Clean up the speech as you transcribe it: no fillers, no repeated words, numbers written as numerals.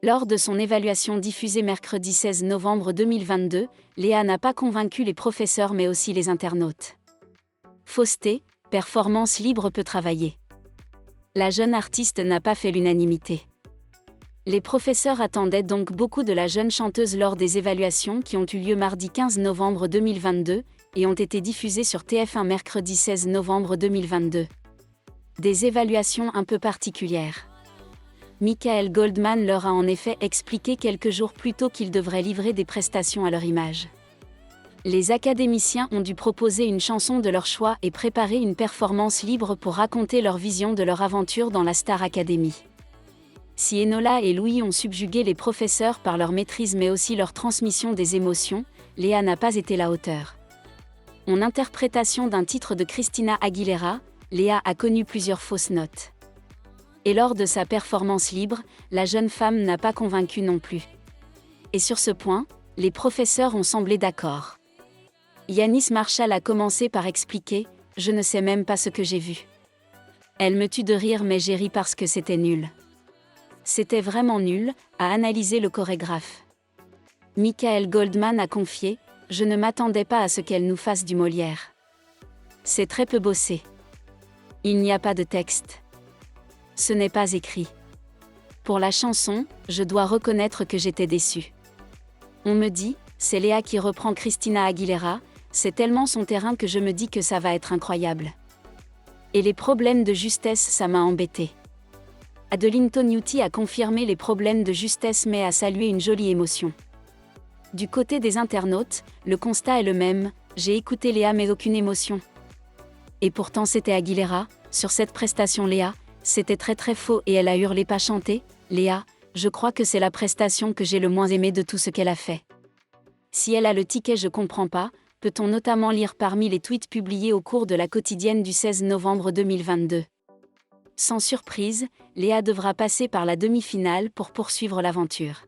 Lors de son évaluation diffusée mercredi 16 novembre 2022, Léa n'a pas convaincu les professeurs mais aussi les internautes. Fausseté, performance libre peut travailler. La jeune artiste n'a pas fait l'unanimité. Les professeurs attendaient donc beaucoup de la jeune chanteuse lors des évaluations qui ont eu lieu mardi 15 novembre 2022 et ont été diffusées sur TF1 mercredi 16 novembre 2022. Des évaluations un peu particulières. Michael Goldman leur a en effet expliqué quelques jours plus tôt qu'ils devraient livrer des prestations à leur image. Les académiciens ont dû proposer une chanson de leur choix et préparer une performance libre pour raconter leur vision de leur aventure dans la Star Academy. Si Enola et Louis ont subjugué les professeurs par leur maîtrise mais aussi leur transmission des émotions, Léa n'a pas été la hauteur. En interprétation d'un titre de Christina Aguilera, Léa a connu plusieurs fausses notes. Et lors de sa performance libre, la jeune femme n'a pas convaincu non plus. Et sur ce point, les professeurs ont semblé d'accord. Yanis Marshall a commencé par expliquer « Je ne sais même pas ce que j'ai vu. Elle me tue de rire mais j'ai ri parce que c'était nul. C'était vraiment nul », a analysé le chorégraphe. Michael Goldman a confié « Je ne m'attendais pas à ce qu'elle nous fasse du Molière. C'est très peu bossé. Il n'y a pas de texte. Ce n'est pas écrit. Pour la chanson, je dois reconnaître que j'étais déçue. On me dit, c'est Léa qui reprend Christina Aguilera, c'est tellement son terrain que je me dis que ça va être incroyable. Et les problèmes de justesse, ça m'a embêté. Adeline Tognuti a confirmé les problèmes de justesse mais a salué une jolie émotion. Du côté des internautes, le constat est le même, j'ai écouté Léa mais aucune émotion. Et pourtant c'était Aguilera, sur cette prestation Léa, c'était très faux et elle a hurlé pas chanté, Léa, je crois que c'est la prestation que j'ai le moins aimée de tout ce qu'elle a fait. Si elle a le ticket je comprends pas, peut-on notamment lire parmi les tweets publiés au cours de la quotidienne du 16 novembre 2022. Sans surprise, Léa devra passer par la demi-finale pour poursuivre l'aventure.